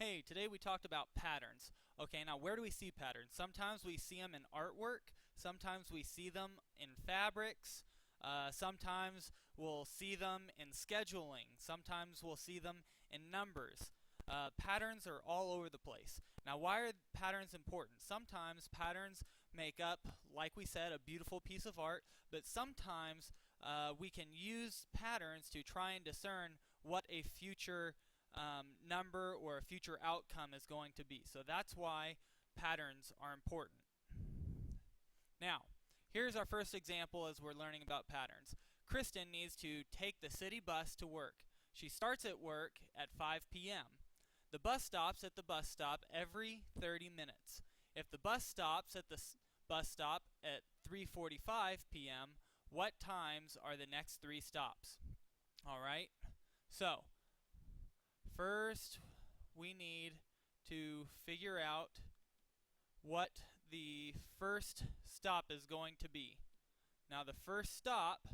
Hey, today we talked about patterns. Okay, now where do we see patterns? Sometimes we see them in artwork, sometimes we see them in fabrics, sometimes we'll see them in scheduling, sometimes we'll see them in numbers. Patterns are all over the place. Now, why are patterns important? Sometimes patterns make up, like we said, a beautiful piece of art, but sometimes we can use patterns to try and discern what a future number or a future outcome is going to be. So that's why patterns are important. Now, here's our first example as we're learning about patterns. Kristen needs to take the city bus to work. She starts at work at 5 p.m. The bus stops at the bus stop every 30 minutes. If the bus stops at the bus stop at 3:45 p.m., what times are the next three stops? All right. So, first, we need to figure out what the first stop is going to be. Now, the first stop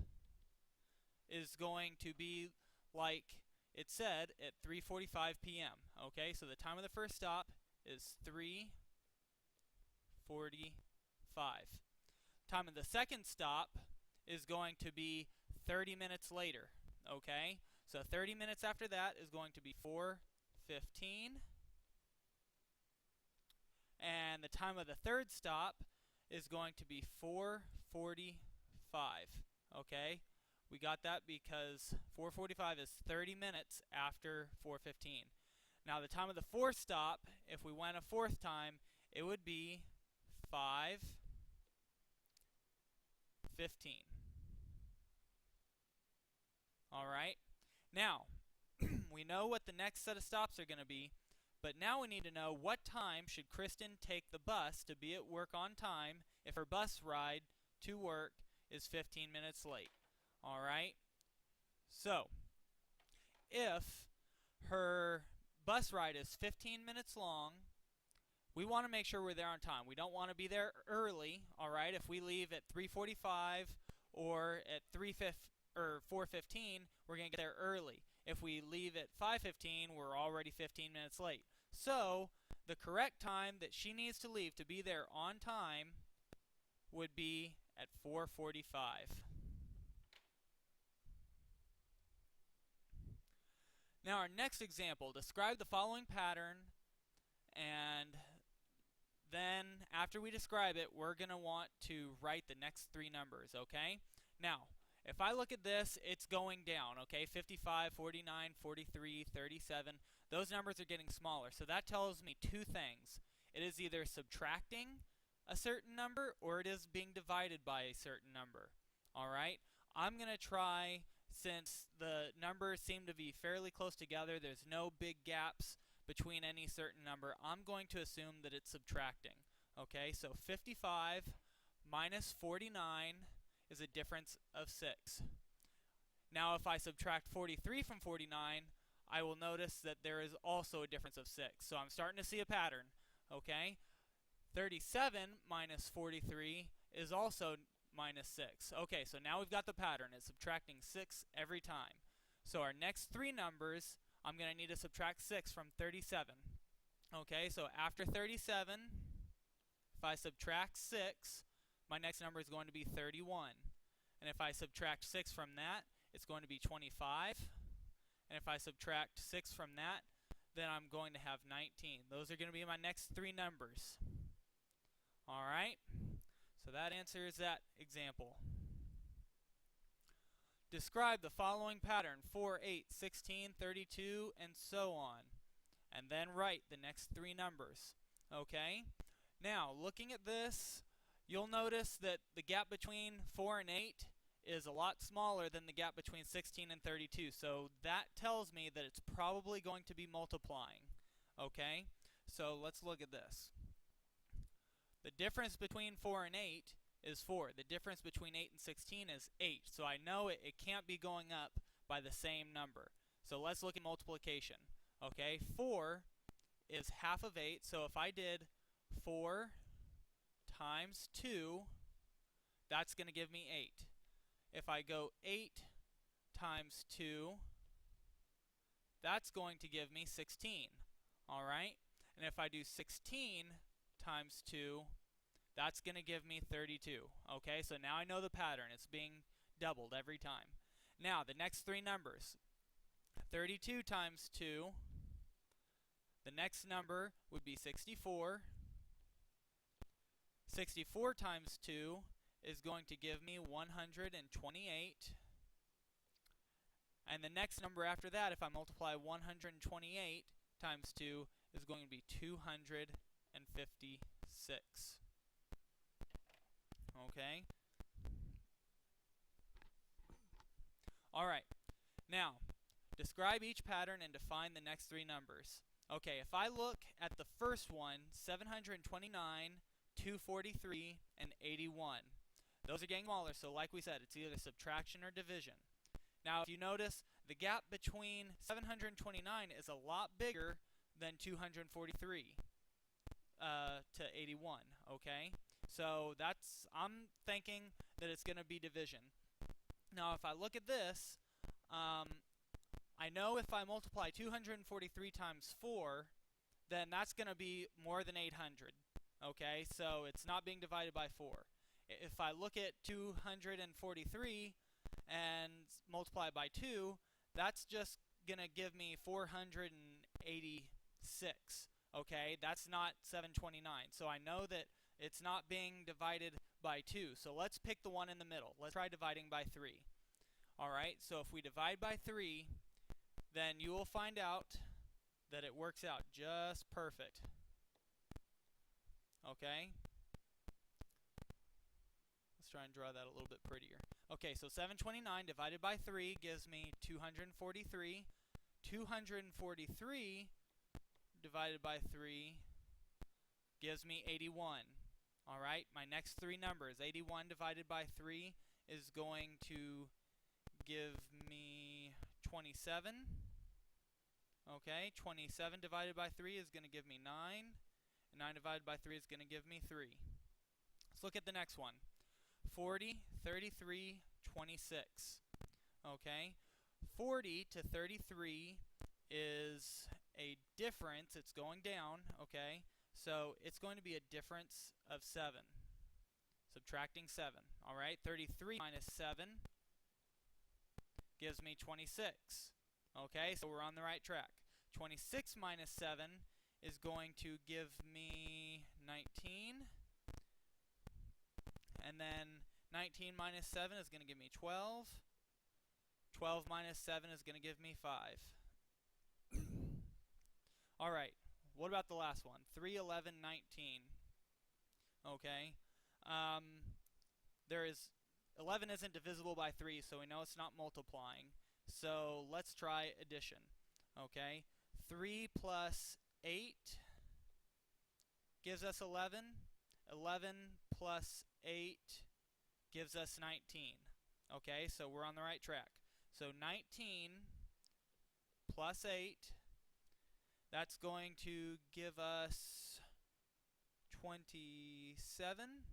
is going to be like it said at 3:45 p.m. Okay, so the time of the first stop is 3:45. Time of the second stop is going to be 30 minutes later. Okay, so 30 minutes after that is going to be 4:15. And the time of the third stop is going to be 4:45. Okay, we got that because 4:45 is 30 minutes after 4:15. Now the time of the fourth stop, if we went a fourth time, it would be 5:15. Alright, now we know what the next set of stops are going to be, but now we need to know what time should Kristen take the bus to be at work on time if her bus ride to work is 15 minutes late. Alright, so if her bus ride is 15 minutes long, we want to make sure we're there on time. We don't want to be there early. Alright, if we leave at 3:45 or at 4:15, we're going to get there early. If we leave at 5:15, we're already 15 minutes late. So, the correct time that she needs to leave to be there on time would be at 4:45. Now, our next example, describe the following pattern, and then after we describe it, we're going to want to write the next three numbers, okay? Now, if I look at this, it's going down, okay? 55, 49, 43, 37. Those numbers are getting smaller. So that tells me two things. It is either subtracting a certain number or it is being divided by a certain number. Alright? I'm going to try, since the numbers seem to be fairly close together, there's no big gaps between any certain number, I'm going to assume that it's subtracting. Okay, so 55 minus 49 is a difference of 6. Now if I subtract 43 from 49, I will notice that there is also a difference of 6. So I'm starting to see a pattern. Okay, 37 minus 43 is also minus 6. Okay, so now we've got the pattern. It's subtracting 6 every time. So our next three numbers, I'm going to need to subtract 6 from 37. Okay, so after 37, if I subtract 6, my next number is going to be 31. And if I subtract 6 from that, it's going to be 25. And if I subtract 6 from that, then I'm going to have 19. Those are going to be my next three numbers. Alright, so that answers that example. Describe the following pattern: 4, 8, 16, 32, and so on. And then write the next three numbers. Okay? Now, looking at this, you'll notice that the gap between 4 and 8 is a lot smaller than the gap between 16 and 32. So that tells me that it's probably going to be multiplying. Okay? So let's look at this. The difference between 4 and 8 is 4. The difference between 8 and 16 is 8. So I know it can't be going up by the same number. So let's look at multiplication. Okay, 4 is half of 8. So if I did 4 times 2, that's going to give me 8. If I go 8 times 2, that's going to give me 16. Alright? And if I do 16 times 2, that's going to give me 32. Okay, so now I know the pattern. It's being doubled every time. Now, the next three numbers. 32 times 2, the next number would be 64. 64 times 2 is going to give me 128. And the next number after that, if I multiply 128 times 2, is going to be 256. Okay? Alright. Now, describe each pattern and define the next three numbers. Okay, if I look at the first one, 729, 243, and 81. Those are getting smaller, so like we said, it's either subtraction or division. Now, if you notice, the gap between 729 is a lot bigger than 243 to 81, okay? So I'm thinking that it's going to be division. Now, if I look at this, I know if I multiply 243 times 4, then that's going to be more than 800. Okay, so it's not being divided by 4. If I look at 243 and multiply by 2, that's just going to give me 486. Okay, that's not 729. So I know that it's not being divided by 2. So let's pick the one in the middle. Let's try dividing by 3. Alright, so if we divide by 3, then you will find out that it works out just perfect. Okay? Let's try and draw that a little bit prettier. Okay, so 729 divided by 3 gives me 243. 243 divided by 3 gives me 81. Alright, my next three numbers. 81 divided by 3 is going to give me 27. Okay, 27 divided by 3 is going to give me 9. And 9 divided by 3 is going to give me 3. Let's look at the next one. 40, 33, 26. Okay, 40 to 33 is a difference. It's going down, okay? So it's going to be a difference of 7. Subtracting 7. Alright, 33 minus 7 gives me 26. Okay, so we're on the right track. 26 minus 7 is going to give me 19. And then 19 minus 7 is going to give me 12. 12 minus 7 is going to give me 5. Alright, what about the last one? 3, 11, 19. Okay, 11 isn't divisible by 3, so we know it's not multiplying. So let's try addition. Okay, 3 plus 8 gives us 11. 11 plus 8 gives us 19. Okay, so we're on the right track. So 19 plus 8, that's going to give us 27.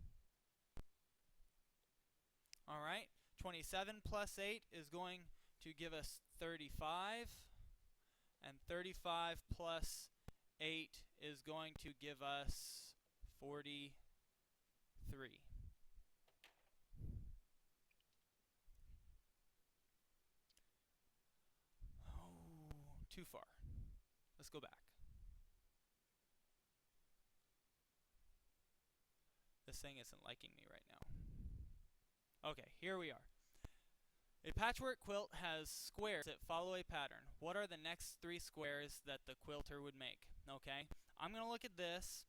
Alright, 27 plus 8 is going to give us 35. And 35 plus 8 is going to give us 43. Oh, too far. Let's go back. This thing isn't liking me right now. Okay, here we are. A patchwork quilt has squares that follow a pattern. What are the next three squares that the quilter would make? Okay, I'm going to look at this,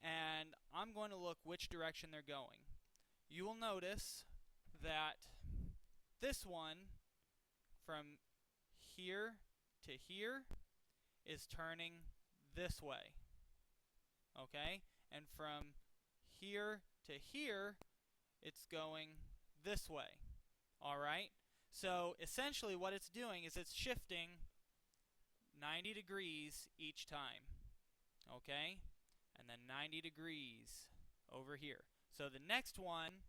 and I'm going to look which direction they're going. You will notice that this one, from here to here, is turning this way. Okay, and from here to here, it's going this way. Alright, so essentially what it's doing is it's shifting 90 degrees each time. Okay, and then 90 degrees over here. So the next one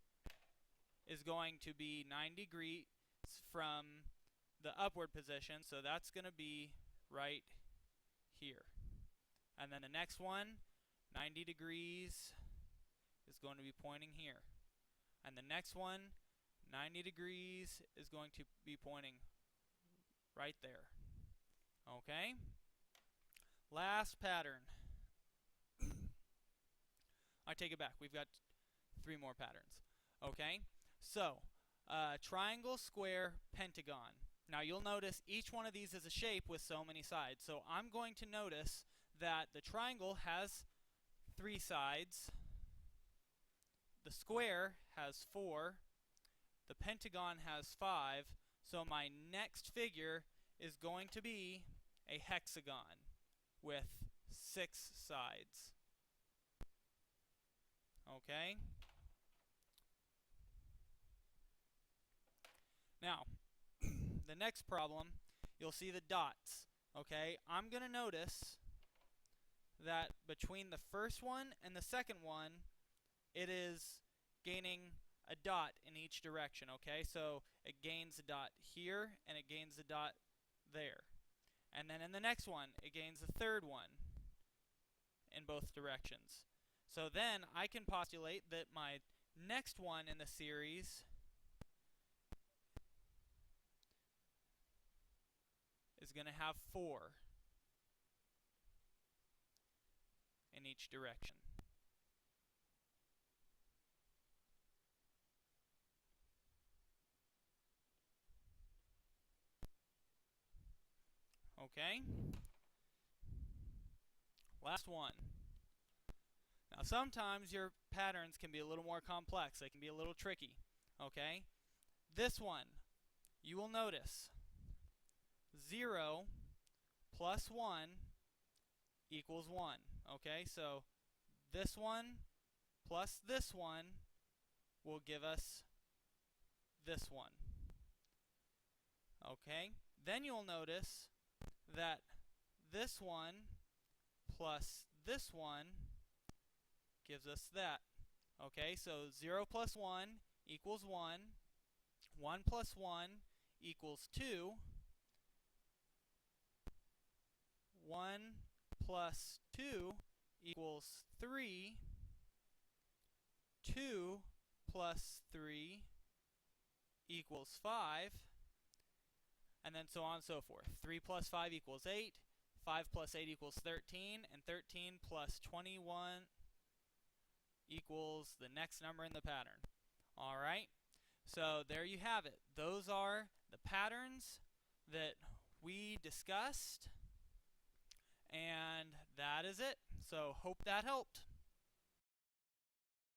is going to be 90 degrees from the upward position, so that's going to be right here. And then the next one, 90 degrees, is going to be pointing here. And the next one, 90 degrees, is going to be pointing right there. Okay? Last pattern. I take it back. We've got 3 more patterns. Okay? So, triangle, square, pentagon. Now you'll notice each one of these is a shape with so many sides. So I'm going to notice that the triangle has 3 sides. The square has 4. The pentagon has 5. So my next figure is going to be a hexagon with 6 sides. Okay? Now, the next problem, you'll see the dots. Okay? I'm going to notice that between the first one and the second one, it is gaining a dot in each direction. Okay? So it gains a dot here and it gains a dot there. And then in the next one, it gains a third one in both directions. So then I can postulate that my next one in the series is going to have 4 in each direction. Okay? Last one. Now sometimes your patterns can be a little more complex. They can be a little tricky. Okay? This one, you will notice 0 plus 1 equals 1. Okay? So this one plus this one will give us this one. Okay? Then you'll notice that this one plus this one gives us that. Okay, so 0 plus 1 equals 1. 1 plus 1 equals 2. 1 plus 2 equals 3. 2 plus 3 equals 5. And then so on and so forth. 3 plus 5 equals 8. 5 plus 8 equals 13. And 13 plus 21 equals the next number in the pattern. Alright, so there you have it. Those are the patterns that we discussed. And that is it. So hope that helped.